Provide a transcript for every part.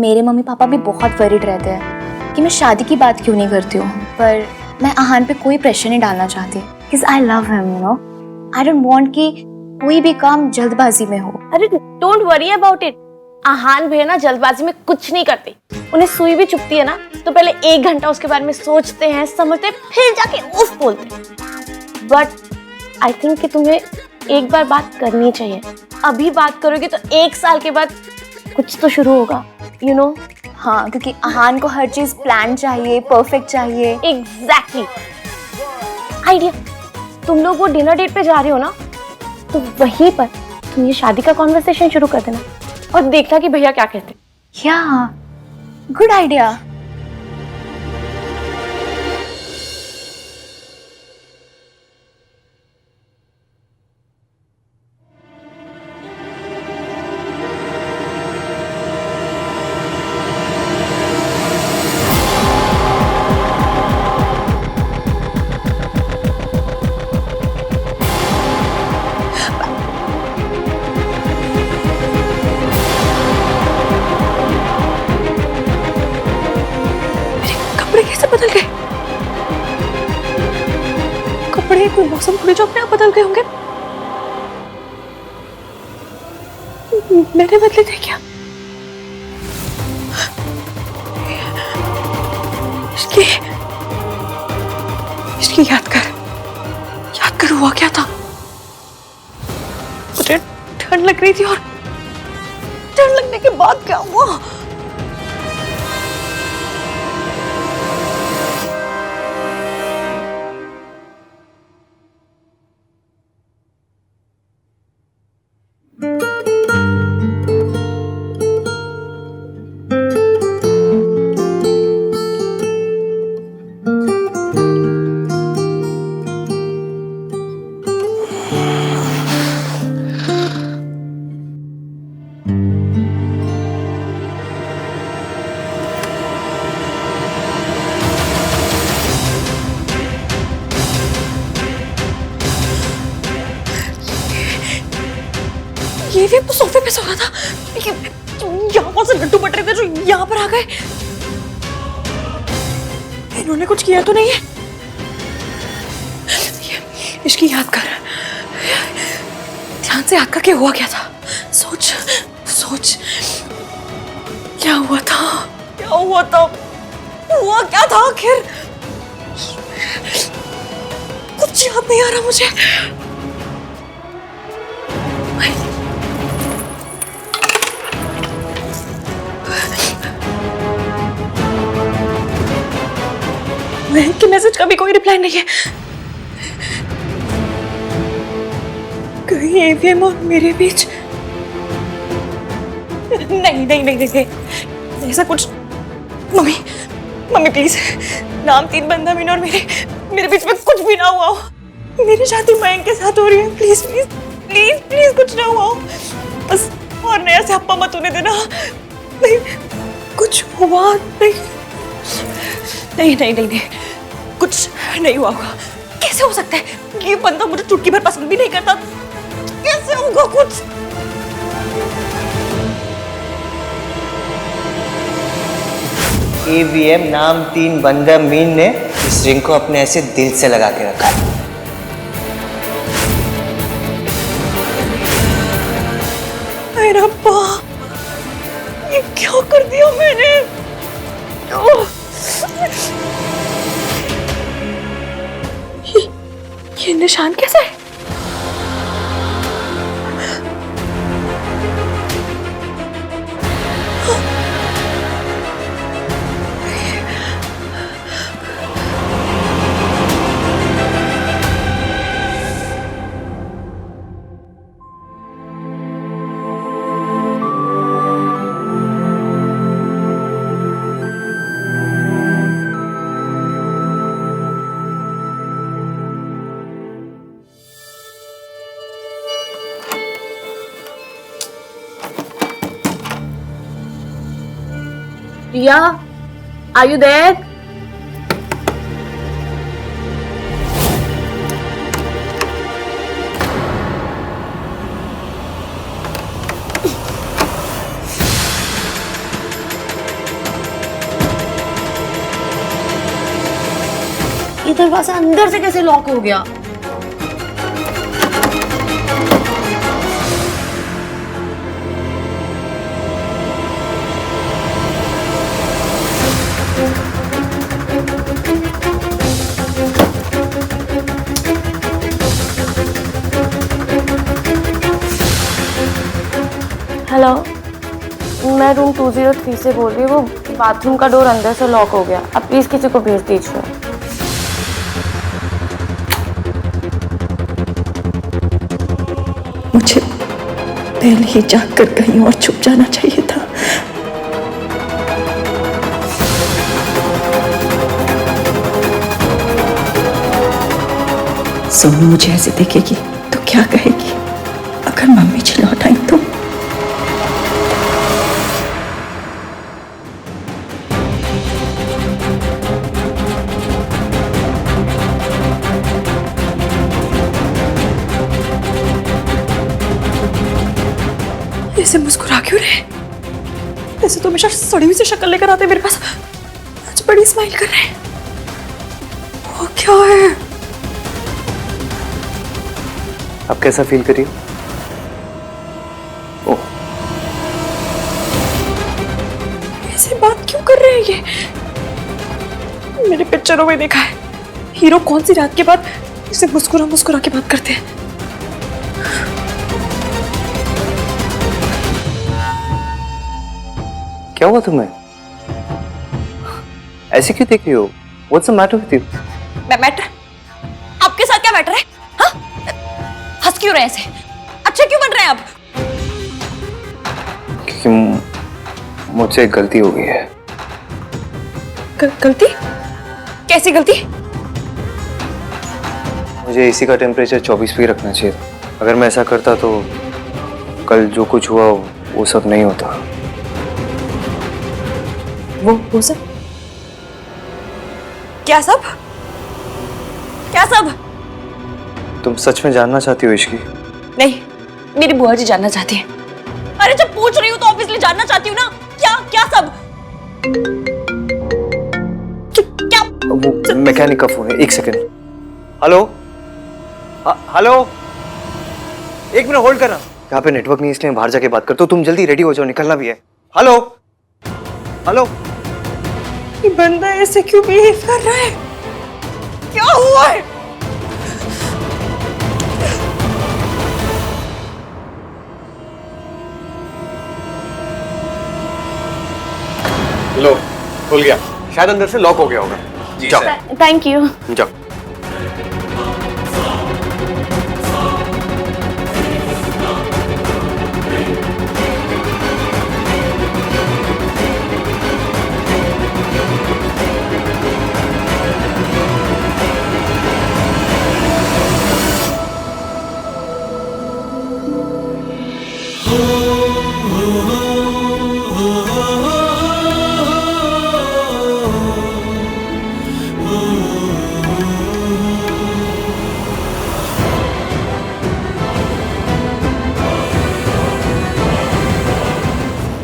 मेरे mummy papa भी बहुत वरीड रहते हैं कि मैं शादी की बात क्यों नहीं करती हूँ, पर मैं आहान पे कोई प्रेशर नहीं डालना चाहती because I love him, you know. I don't want कि कोई भी काम जल्दबाजी में हो। अरे डोंट वरी अबाउट इट। आहान भैया ना जल्दबाजी में कुछ नहीं करते। उन्हें सुई भी चुभती है ना तो पहले 1 घंटा उसके बारे में सोचते हैं, समझते हैं, फिर जाके उफ बोलते हैं। बट आई थिंक कि तुम्हें एक बार बात करनी चाहिए। अभी बात करोगे तो 1 साल के बाद कुछ तो शुरू होगा, यू नो। हाँ, क्योंकि आहान को हर चीज प्लान चाहिए, परफेक्ट चाहिए। एग्जैक्टली। आइडिया, तुम लोग वो डिनर डेट पे जा रहे हो ना, तो वहीं पर तुम ये शादी का कॉन्वर्सेशन शुरू कर देना और देखना कि भैया क्या कहते हैं। या गुड आइडिया। कपड़े कैसे बदल गए? कपड़े कोई मौसम थोड़ी जो अपने आप बदल गए होंगे। मैंने बदले थे क्या? इसकी याद कर हुआ क्या था? मुझे ठंड लग रही थी और ठंड लगने के बाद क्या हुआ? ये भी तो सोफे पे सो रहा था। यहाँ से लड्डू बट रहे थे जो यहाँ पर आ गए। इन्होंने कुछ किया तो नहीं है? इसकी याद कर, ध्यान से याद करके हुआ क्या था? सोच क्या हुआ था? हुआ क्या था आखिर? कुछ याद नहीं आ रहा मुझे। महक के मैसेज का भी कोई रिप्लाई नहीं है। कहीं एवीएम और मेरे बीच नहीं ऐसा कुछ। मम्मी प्लीज, नाम 3 बंदा मीना और मेरे बीच में कुछ भी ना हुआ हो। मेरी शादी मयंक के साथ हो रही है। प्लीज कुछ ना हुआ हो। बस और नया से हप्पा मत होने देना। नहीं, कुछ हुआ नहीं। कुछ नहीं हुआ होगा। कैसे हो सकता है? ये बंदा मुझे चुटकी भर पसंद भी नहीं करता। कैसे होगा कुछ? एवीएम नाम 3 बंदा मीन ने इस रिंग को अपने ऐसे दिल से लगा के रखा है। अरे रब्बा, ये क्या कर दिया मैंने? ये निशान कैसा है? रिया, आर यू देयर? दरवाजा अंदर से कैसे लॉक हो गया? हेलो, मैं रूम 203 से बोल रही हूँ। वो बाथरूम का डोर अंदर से लॉक हो गया। आप प्लीज किसी को भेज दीजिए। मुझे पहले ही जाकर कहीं और छुप जाना चाहिए था। सोनू मुझे ऐसे देखेगी तो क्या कहेगी? अगर मम्मी जी लौट आई तो? ऐसे मुस्कुरा क्यों रहे? ऐसे तो हमेशा सड़ी हुई सी शक्ल लेकर आते मेरे पास, आज बड़ी स्माइल कर रहे हैं। वो क्या है? आप कैसा फील करिए? ओह, ऐसे बात क्यों कर रहे हैं ये? मैंने पिक्चरों में देखा है, हीरो कौन सी रात के बाद इसे मुस्कुरा मुस्कुरा के बात करते हैं। क्या हुआ तुम्हें? ऐसे क्यों देख रही हो? What's the matter with you? Matter? आपके साथ क्या मैटर है? हाँ? हंस क्यों रहे हैं ऐसे? अच्छे क्यों बन रहे हैं आप? क्योंकि मुझसे एक गलती हो गई है। गलती? कैसी गलती? मुझे एसी का टेम्परेचर 24 पे रखना चाहिए था। अगर मैं ऐसा करता तो कल जो कुछ हुआ वो सब नहीं होता। वो सब? क्या सब? क्या सब? तुम सच में जानना चाहती हो इश्की? नहीं, मेरी बुआ जी जानना चाहती है। अरे जब पूछ रही हूँ तो ऑब्वियसली जानना चाहती हूँ ना। क्या क्या सब? क्या? वो मैकेनिक का फोन है, एक सेकंड। हेलो? हेलो? एक मिनट होल्ड करना। यहाँ पे नेटवर्क नहीं इसलिए बाहर जाके बात करता हूँ। तुम जल्दी रेडी हो जाओ, निकलना भी है। हेलो? हेलो? ये बंदा ऐसे क्यों बिहेव कर रहा है? क्या हुआ है? लो, खुल गया। शायद अंदर से लॉक हो गया होगा। जी जाओ। Thank you. जाओ।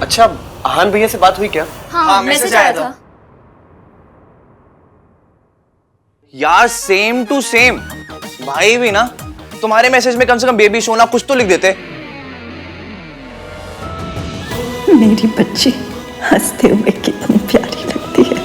अच्छा, आहान भैया से बात हुई क्या? हाँ, मैसेज आया था। यार सेम टू सेम। भाई भी ना तुम्हारे मैसेज में कम से कम बेबी सोना कुछ तो लिख देते। मेरी बच्ची हंसते हुए कितनी प्यारी लगती है।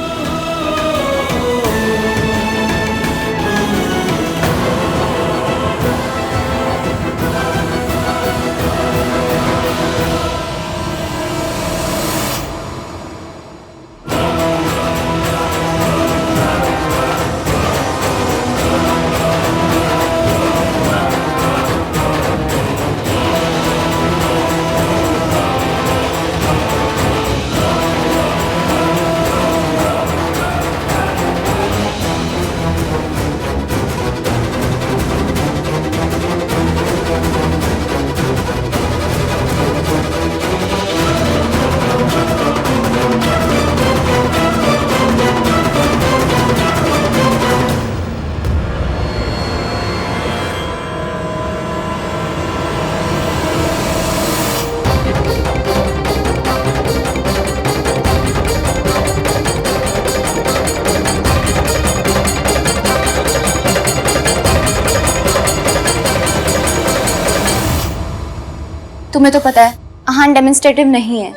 तुम्हें तो पता है आहान डेमोन्स्ट्रेटिव नहीं है,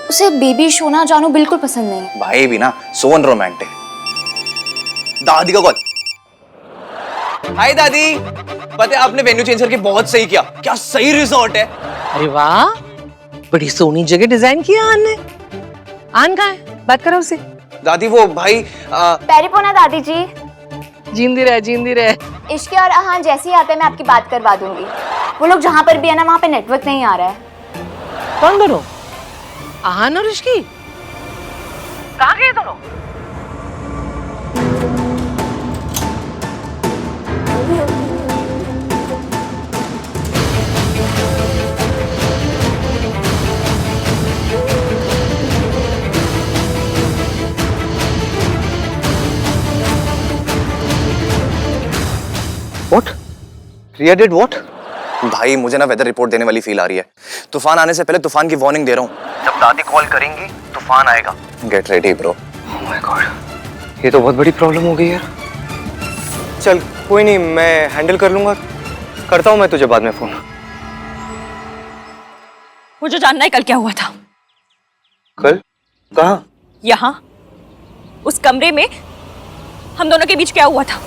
उसे बेबी शोना जानू बिल्कुल पसंद नहीं है। भाई भी ना सो अनरोमांटिक। दादी का कॉल। हाय दादी, पता है आपने वेन्यू चेंज करके बहुत सही किया, क्या सही रिजॉर्ट है। अरे वाह, बड़ी सोनी जगह डिजाइन किया आन ने। आन कहाँ है? बात करो उससे। दादी वो भाई पैरिपोना दादी जी। जींदी रहे, जींदी रहे। इश्के और आहान जैसे ही आते हैं मैं आपकी बात करवा दूंगी। वो लोग जहाँ पर भी है ना वहाँ पे नेटवर्क नहीं आ रहा है। कौन दोनों? आहान और इश्की? कहाँ गए दोनों? What? Priya did what? भाई मुझे ना वेदर रिपोर्ट देने वाली फील आ रही है। तूफान आने से पहले तूफान की वार्निंग दे रहा हूँ। जब दादी कॉल करेंगी तूफान आएगा। Get ready bro. Oh my God, ये तो बहुत बड़ी प्रॉब्लम हो गई यार। चल कोई नहीं, मैं हैंडल कर लूंगा। करता हूँ मैं तुझे बाद में फोन। मुझे जानना है कल क्या हुआ था। कल? कहाँ? यहाँ उस कमरे में हम दोनों के बीच क्या हुआ था।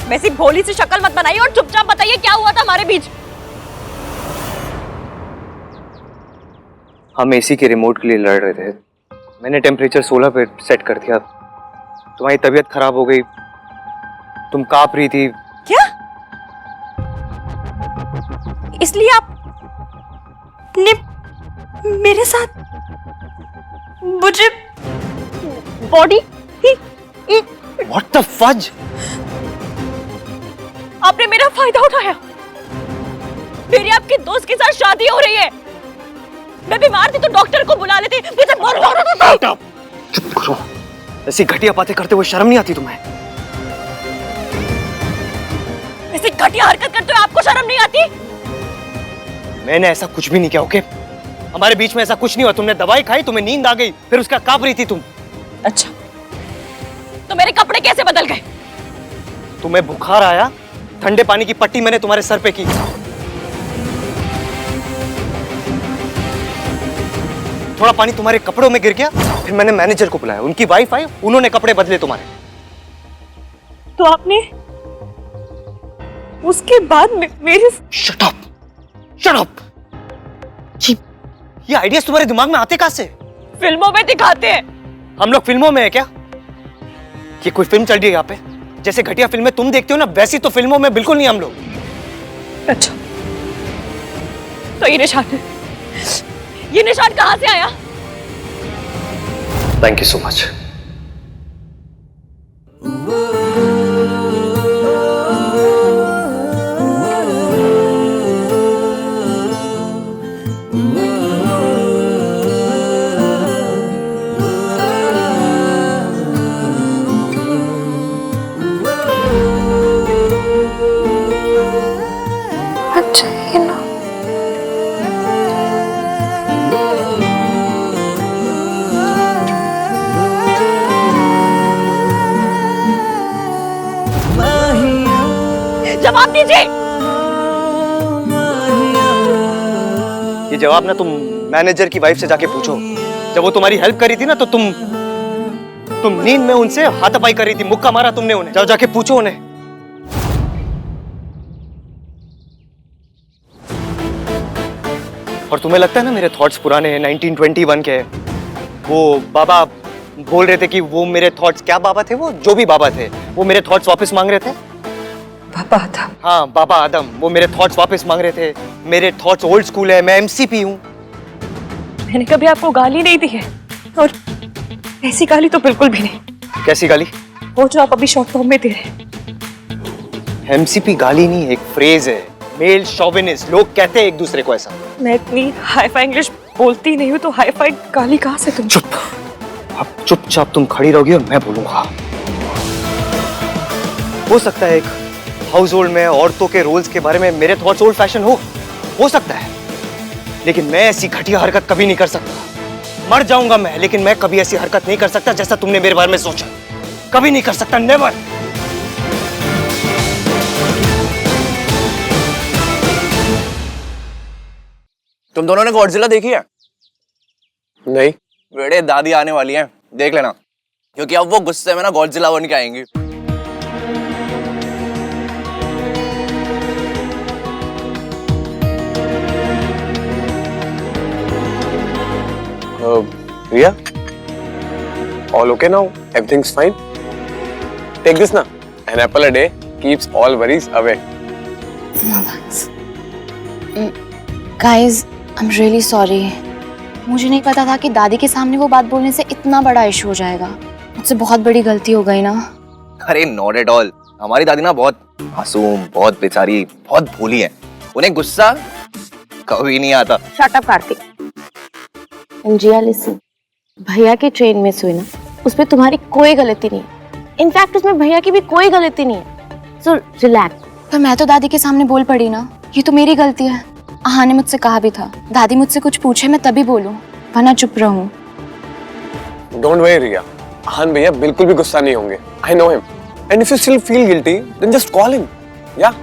वैसी भोली सी शक्ल मत बनाइए और चुपचाप बताइए क्या हुआ था हमारे बीच। हम एसी के रिमोट के लिए लड़ रहे थे। मैंने टेम्परेचर 16 पे सेट कर दिया। तुम्हारी तबीयत खराब हो गई, तुम कांप रही थी। क्या? इसलिए आप ने मेरे साथ मुझे बॉडी What the fudge? आपने मेरा फायदा उठाया। मेरी आपके दोस्त के साथ शादी हो रही है। मैं बीमार थी तो डॉक्टर को बुला लेते। मुझे चुप करो। ऐसी घटिया बातें करते हुए शर्म नहीं आती तुम्हें? ऐसी घटिया हरकत करते हुए आपको शर्म नहीं आती? मैंने ऐसा कुछ भी नहीं किया, ओके? हमारे बीच में ऐसा कुछ नहीं हुआ। तुमने दवाई खाई, तुम्हें नींद आ गई, फिर उसका कांप रही थी तुम। अच्छा, तो मेरे कपड़े कैसे बदल गए? तुम्हें बुखार आया, ठंडे पानी की पट्टी मैंने तुम्हारे सर पे की। थोड़ा पानी तुम्हारे कपड़ों में गिर गया, फिर मैंने मैनेजर को बुलाया, उनकी वाइफ आई, उन्होंने कपड़े बदले तुम्हारे। तो आपने उसके बाद मेरे शट अप, शट अप। ये आइडियाज तुम्हारे दिमाग में आते कहां से? फिल्मों में दिखाते हैं। हम लोग फिल्मों में है क्या? ये कोई फिल्म चल रही है यहाँ पे? जैसे घटिया फिल्में तुम देखते हो ना, वैसी तो फिल्मों में बिल्कुल नहीं हम लोग। अच्छा, तो ये निशान कहां से आया? Thank you so much. जवाब दीजिए। ये जवाब ना तुम मैनेजर की वाइफ से जाके पूछो। जब वो तुम्हारी हेल्प करी थी ना, तो तुम नींद में उनसे हाथापाई कर रही थी, मुक्का मारा तुमने उन्हें। जाओ जाके पूछो उन्हें। और तुम्हें लगता है ना मेरे थॉट्स पुराने हैं, 1921 के हैं। वो बाबा बोल रहे थे कि वो मेरे थॉट्स, क्या बाबा थे वो, जो भी बाबा थे, वो मेरे थॉट्स वापस मांग रहे थे। बाबा आदम। हाँ, बाबा आदम, वो मेरे थॉट्स वापस मांग रहे थे। मेरे थॉट्स ओल्ड स्कूल है, मैं एमसीपी हूँ। मैंने कभी आपको गाली नहीं दी है, और ऐसी गाली तो बिल्कुल भी नहीं। कैसी गाली? वो जो आप अभी शॉर्ट फॉर्म में दे रहे हैं। एमसीपी गाली नहीं, एक फ्रेज है, मेल शोविनिस्ट। लोग कहते हैं एक दूसरे को ऐसा। मैं इतनी हाई फाई इंग्लिश बोलती नहीं हूँ, तो हाई फाई गाली कहाँ से तुम? चुप। अब चुपचाप तुम खड़ी रहोगी और मैं बोलूंगा। हो सकता है एक हाउस होल्ड में औरतों के रोल्स के बारे में मेरे थॉट्स ओल्ड फैशन हो सकता है, लेकिन मैं ऐसी घटिया हरकत कभी नहीं कर सकता। मर जाऊंगा मैं, लेकिन मैं कभी ऐसी हरकत नहीं कर सकता जैसा तुमने मेरे बारे में सोचा। कभी नहीं कर सकता, नेवर। तुम दोनों ने गॉडजिला देखी है? नहीं। बेटे दादी आने वाली है, देख लेना, क्योंकि अब वो गुस्से में ना गॉडजिला बन के आएंगी। Riya, all okay now? Everything's fine? Take this na. An apple a day keeps all worries away. No thanks. Guys, I'm really sorry. मुझे नहीं पता था कि दादी के सामने वो बात बोलने से इतना बड़ा इशू हो जाएगा। मुझसे बहुत बड़ी गलती हो गई ना। अरे नॉट एट ऑल, हमारी दादी ना बहुत मासूम, बहुत बेचारी, बहुत भोली है। उन्हें गुस्सा कभी नहीं आता। Shut up Kartik. Jiya listen, भैया की ट्रेन मिस हुई ना, उसमें तुम्हारी कोई गलती नहीं है। इनफैक्ट उसमें भैया की भी कोई गलती नहीं है। So relax. पर मैं तो दादी के सामने बोल पड़ी ना, ये तो मेरी गलती है। आहा ने मुझसे कहा भी था, दादी मुझसे कुछ पूछे मैं तभी बोलूं, वरना चुप रहूं। Don't worry, Riya. आहान भैया बिल्कुल भी गुस्सा नहीं होंगे. I know him. And if you still feel guilty, then just call him. Yeah.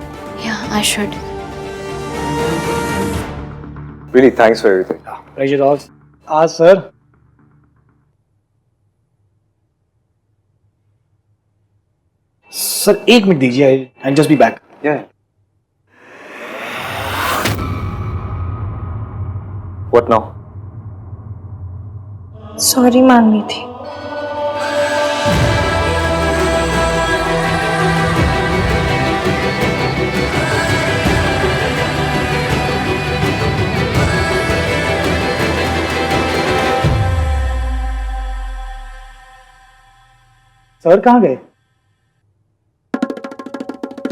Yeah, I should. Really, thanks for everything. Pleasure all. Sir. Sir 1 minute दीजिए, I just be back. Yeah. What now? Sorry मांगनी थी। Sir कहाँ गए?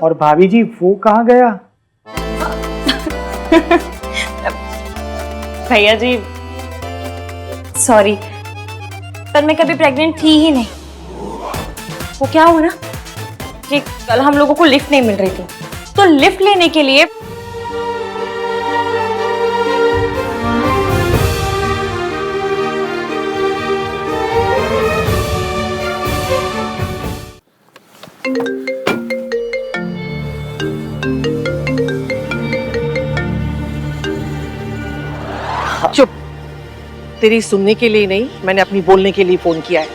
और भाभी जी वो कहाँ गया? भैया जी सॉरी, पर मैं कभी प्रेग्नेंट थी ही नहीं। वो क्या हुआ ना कि कल हम लोगों को लिफ्ट नहीं मिल रही थी, तो लिफ्ट लेने के लिए चुप। तेरी सुनने के लिए नहीं, मैंने अपनी बोलने के लिए फोन किया है।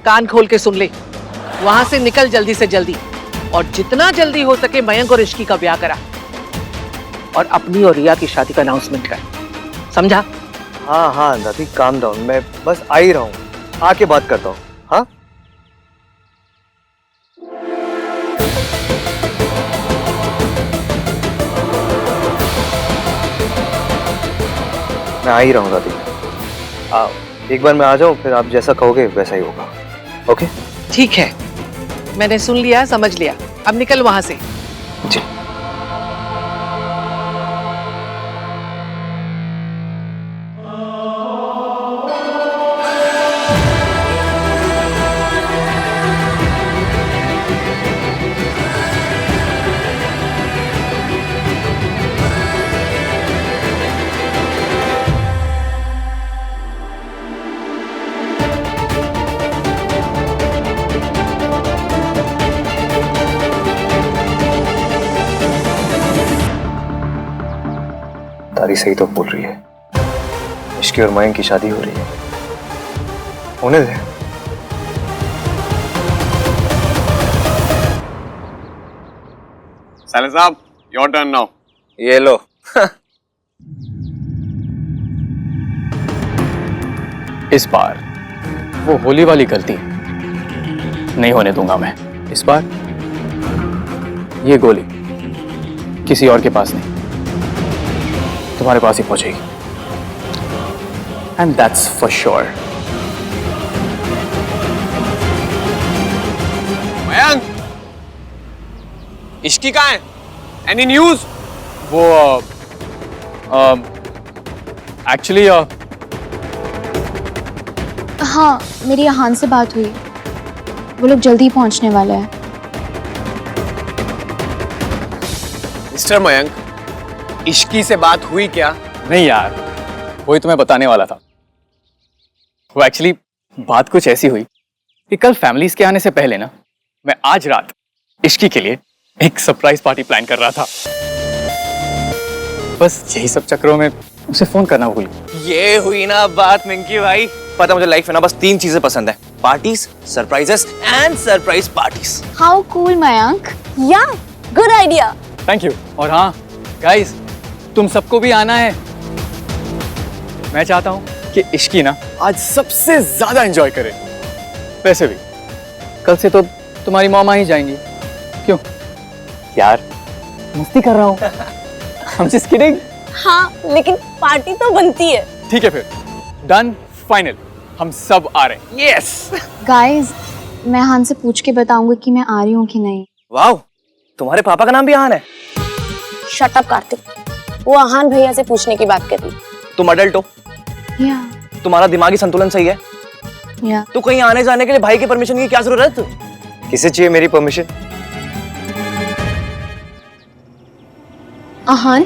कान खोल के सुन ले। वहां से निकल जल्दी से जल्दी, और जितना जल्दी हो सके मयंक और इश्की का ब्याह करा, और अपनी और रिया की शादी का अनाउंसमेंट कर। समझा? हाँ हाँ दादी, काम डाउन, मैं बस आ ही रहा हूँ, आके बात करता हूँ। हाँ मैं आ ही रहा हूँ दादी। एक बार मैं आ जाऊँ, फिर आप जैसा कहोगे वैसा ही होगा। ओके ठीक है, मैंने सुन लिया, समझ लिया। अब निकल वहां से। जी। दादी सही तो बोल रही है, इश्की और मयंक की शादी हो रही है। होने दे। साले साहब, your turn now. ये लो। इस बार वो होली वाली गलती नहीं होने दूंगा मैं। इस बार ये गोली किसी और के पास नहीं, तुम्हारे पास ही पहुंचेगी। And that's for sure. Mayank, Ishki कहाँ है? Any news? वो एक्चुअली हाँ, मेरी आहान से बात हुई, वो लोग जल्दी पहुंचने वाले हैं। मिस्टर मयंक, इश्की से बात हुई क्या? नहीं यार, वही तुम्हें बताने वाला था। वो एक्चुअली बात कुछ ऐसी हुई कि कल फैमिलीज के आने से पहले ना, मैं आज रात इश्की के लिए एक सरप्राइज पार्टी प्लान कर रहा था। बस यही सब चक्करों में उसे फोन करना भूल गया। ये हुई ना बात मिंकी भाई। पता मुझे लाइफ में ना बस 3 चीजें पसंद है, parties, surprises and surprise parties. How cool Mayank. या गुड आइडिया। Thank you. और हाँ गाइस, तुम सबको भी आना है। मैं चाहता हूँ कि इश्की ना आज सबसे ज्यादा एंजॉय करे। वैसे भी कल से तो तुम्हारी मॉम आ ही जाएंगी। क्यों यार, मस्ती कर रहा हूँ। I'm just kidding। हाँ लेकिन पार्टी तो बनती है। ठीक है फिर, डन, फाइनल, हम सब आ रहे हैं। यस। गाइस, मैं आहान से पूछ के बताऊंगी कि मैं आ रही हूँ कि नहीं। वाओ, तुम्हारे पापा का नाम भी आहान है? शट अप कार्तिक, वो आहान भैया से पूछने की बात कर रही। तुम अडल्ट हो, या तुम्हारा दिमागी संतुलन सही है, या तो कहीं आने जाने के लिए भाई की परमिशन की क्या जरूरत? किसे चाहिए मेरी परमिशन? आहान,